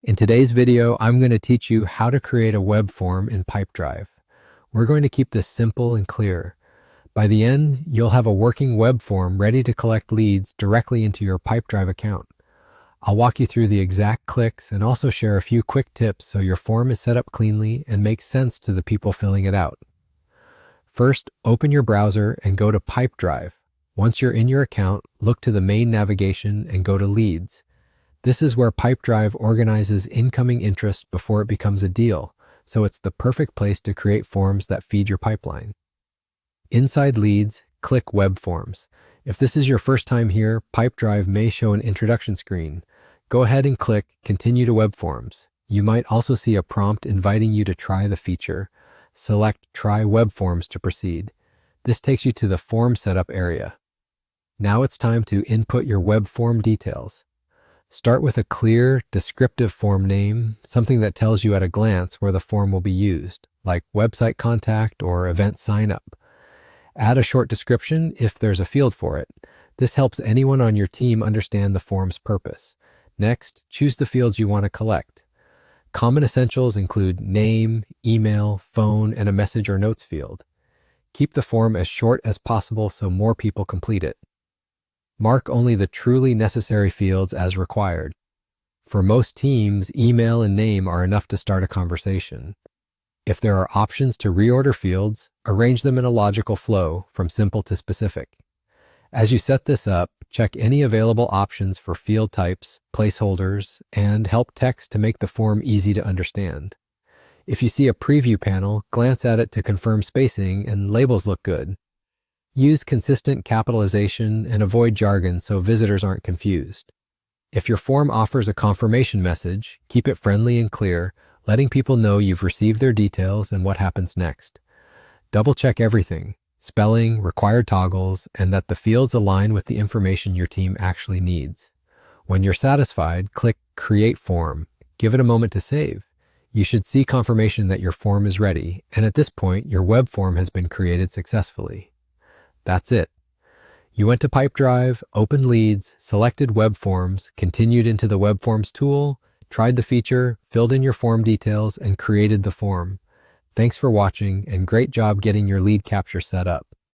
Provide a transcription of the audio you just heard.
In today's video, I'm going to teach you how to create a web form in Pipedrive. We're going to keep this simple and clear. By the end, you'll have a working web form ready to collect leads directly into your Pipedrive account. I'll walk you through the exact clicks and also share a few quick tips so your form is set up cleanly and makes sense to the people filling it out. First, open your browser and go to Pipedrive. Once you're in your account, look to the main navigation and go to Leads. This is where Pipedrive organizes incoming interest before it becomes a deal, so it's the perfect place to create forms that feed your pipeline. Inside Leads, click Web Forms. If this is your first time here, Pipedrive may show an introduction screen. Go ahead and click Continue to Web Forms. You might also see a prompt inviting you to try the feature. Select Try Web Forms to proceed. This takes you to the Form Setup area. Now it's time to input your web form details. Start with a clear, descriptive form name, something that tells you at a glance where the form will be used, like website contact or event sign up. Add a short description if there's a field for it. This helps anyone on your team understand the form's purpose. Next, choose the fields you want to collect. Common essentials include name, email, phone, and a message or notes field. Keep the form as short as possible so more people complete it. Mark only the truly necessary fields as required. For most teams, email and name are enough to start a conversation. If there are options to reorder fields, arrange them in a logical flow from simple to specific. As you set this up, check any available options for field types, placeholders, and help text to make the form easy to understand. If you see a preview panel, glance at it to confirm spacing and labels look good. Use consistent capitalization and avoid jargon so visitors aren't confused. If your form offers a confirmation message, keep it friendly and clear, letting people know you've received their details and what happens next. Double-check everything, spelling, required toggles, and that the fields align with the information your team actually needs. When you're satisfied, click Create Form. Give it a moment to save. You should see confirmation that your form is ready, and at this point, your web form has been created successfully. That's it. You went to Pipedrive, opened Leads, selected Web Forms, continued into the Web Forms tool, tried the feature, filled in your form details, and created the form. Thanks for watching, and great job getting your lead capture set up.